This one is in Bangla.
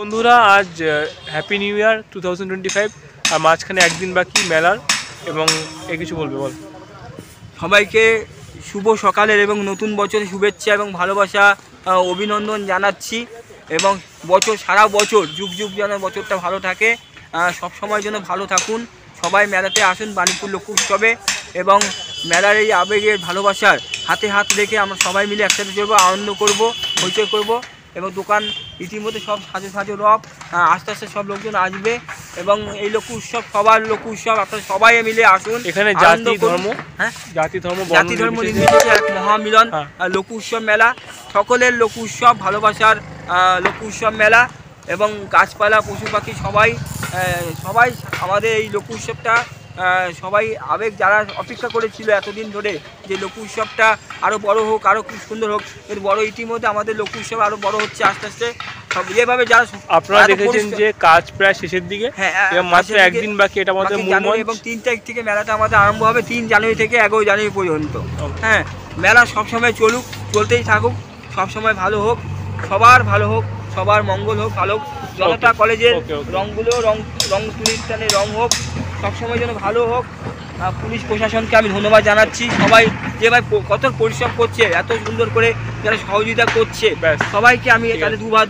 বন্ধুরা আজ হ্যাপি নিউ ইয়ার 2025 আর মাঝখানে একদিন বাকি মেলার এবং কিছু বলবে বল। সবাইকে শুভ সকালের এবং নতুন বছরের শুভেচ্ছা এবং ভালোবাসা অভিনন্দন জানাচ্ছি এবং সারা বছর যুগ যুগ যেন বছরটা ভালো থাকে, সব সময় যেন ভালো থাকুন। সবাই মেলাতে আসুন বাণীপুর লোক উৎসবে এবং মেলার এই আবেগের ভালোবাসার হাতে হাত রেখে আমরা সবাই মিলে একসাথে চলবো, আনন্দ করব, হইচই করব এবং দোকান ইতিমধ্যে সব সাজে রব, আস্তে আস্তে সব লোকজন আসবে এবং এই লোক উৎসব সবার লোক উৎসব, আপনারা সবাই মিলে আসুন। এখানে জাতি ধর্ম নির্বিশেষে এক মহামিলন লোক উৎসব মেলা, সকলের লোক উৎসব, ভালোবাসার লোক উৎসব মেলা এবং গাছপালা পশু পাখি সবাই আমাদের এই লোক উৎসবটা সবাই আবেগ যারা অপেক্ষা করেছিল এতদিন ধরে যে লোক উৎসবটা আরও বড় হোক, আরও খুব সুন্দর হোক, এর বড় ইতিমধ্যে আমাদের লোক উৎসব আরও বড় হচ্ছে আস্তে আস্তে। সব যেভাবে যারা আপনারা দেখেছেন যে কাজ প্রায় শেষের দিকে, মাত্র একদিন বাকি, এটা আমাদের এবং 3 তারিখ থেকে মেলাটা আমাদের আরম্ভ হবে, 3 জানুয়ারি থেকে 11 জানুয়ারি পর্যন্ত। হ্যাঁ, মেলা সবসময় চলুক, চলতেই থাকুক, সবসময় ভালো হোক, সবার ভালো হোক, সবার মঙ্গল হোক, ভালো হোক। জনতা কলেজের রঙগুলো রং তুলিস্তানে রং হোক, সবসময় যেন ভালো হোক। পুলিশ প্রশাসনকে আমি ধন্যবাদ জানাচ্ছি, সবাই যেভাবে কত পরিশ্রম করছে, এত সুন্দর করে যারা সহযোগিতা করছে, সবাইকে আমি তাদের দুবার